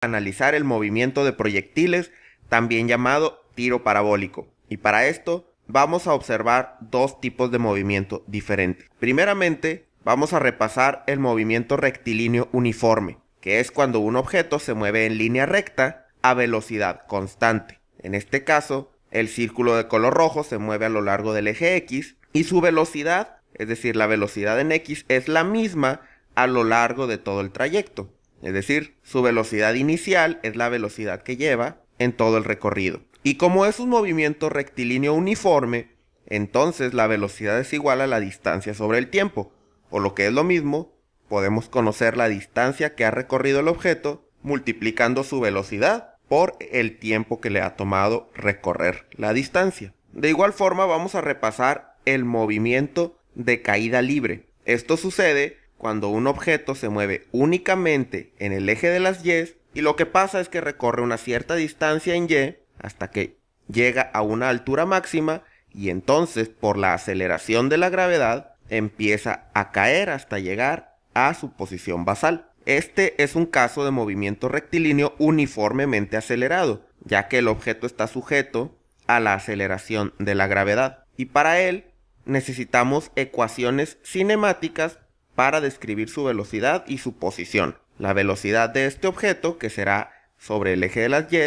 analizar el movimiento de proyectiles, también llamado tiro parabólico. Y para esto vamos a observar dos tipos de movimiento diferentes. Primeramente, vamos a repasar el movimiento rectilíneo uniforme, que es cuando un objeto se mueve en línea recta a velocidad constante. En este caso, el círculo de color rojo se mueve a lo largo del eje X y su velocidad, es decir, la velocidad en X, es la misma a lo largo de todo el trayecto. Es decir, su velocidad inicial es la velocidad que lleva en todo el recorrido. Y como es un movimiento rectilíneo uniforme, entonces la velocidad es igual a la distancia sobre el tiempo. O lo que es lo mismo, podemos conocer la distancia que ha recorrido el objeto multiplicando su velocidad por el tiempo que le ha tomado recorrer la distancia. De igual forma vamos a repasar el movimiento de caída libre. Esto sucede cuando un objeto se mueve únicamente en el eje de las Y y lo que pasa es que recorre una cierta distancia en Y hasta que llega a una altura máxima y entonces por la aceleración de la gravedad empieza a caer hasta llegar a su posición basal. Este es un caso de movimiento rectilíneo uniformemente acelerado, ya que el objeto está sujeto a la aceleración de la gravedad y para él necesitamos ecuaciones cinemáticas para describir su velocidad y su posición. La velocidad de este objeto, que será sobre el eje de las Y,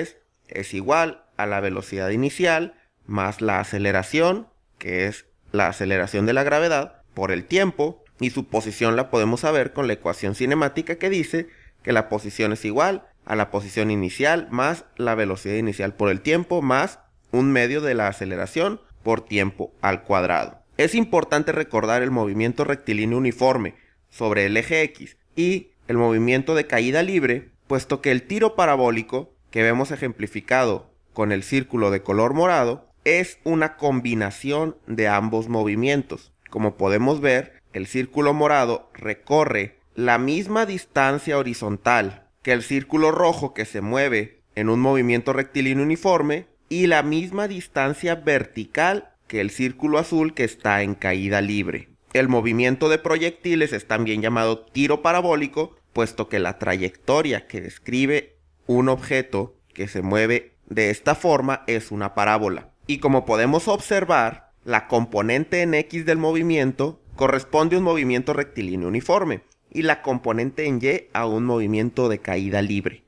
es igual a la velocidad inicial más la aceleración, que es la aceleración de la gravedad, por el tiempo, y su posición la podemos saber con la ecuación cinemática que dice que la posición es igual a la posición inicial más la velocidad inicial por el tiempo más un medio de la aceleración por tiempo al cuadrado. Es importante recordar el movimiento rectilíneo uniforme sobre el eje X y el movimiento de caída libre, puesto que el tiro parabólico, que vemos ejemplificado con el círculo de color morado, es una combinación de ambos movimientos. Como podemos ver, el círculo morado recorre la misma distancia horizontal que el círculo rojo que se mueve en un movimiento rectilíneo uniforme y la misma distancia vertical que el círculo azul que está en caída libre. El movimiento de proyectiles es también llamado tiro parabólico, puesto que la trayectoria que describe un objeto que se mueve de esta forma es una parábola. Y como podemos observar, la componente en X del movimiento corresponde a un movimiento rectilíneo uniforme y la componente en Y a un movimiento de caída libre.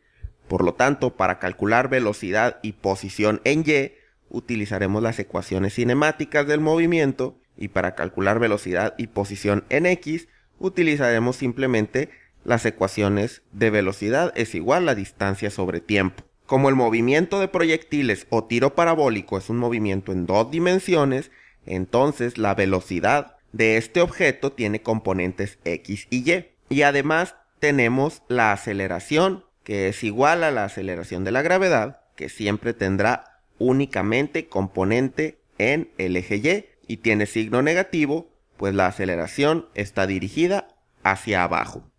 Por lo tanto, para calcular velocidad y posición en Y, utilizaremos las ecuaciones cinemáticas del movimiento y para calcular velocidad y posición en X, utilizaremos simplemente las ecuaciones de velocidad es igual a distancia sobre tiempo. Como el movimiento de proyectiles o tiro parabólico es un movimiento en dos dimensiones, entonces la velocidad de este objeto tiene componentes X y Y. Y además tenemos la aceleración, que es igual a la aceleración de la gravedad, que siempre tendrá únicamente componente en el eje Y y tiene signo negativo, pues la aceleración está dirigida hacia abajo.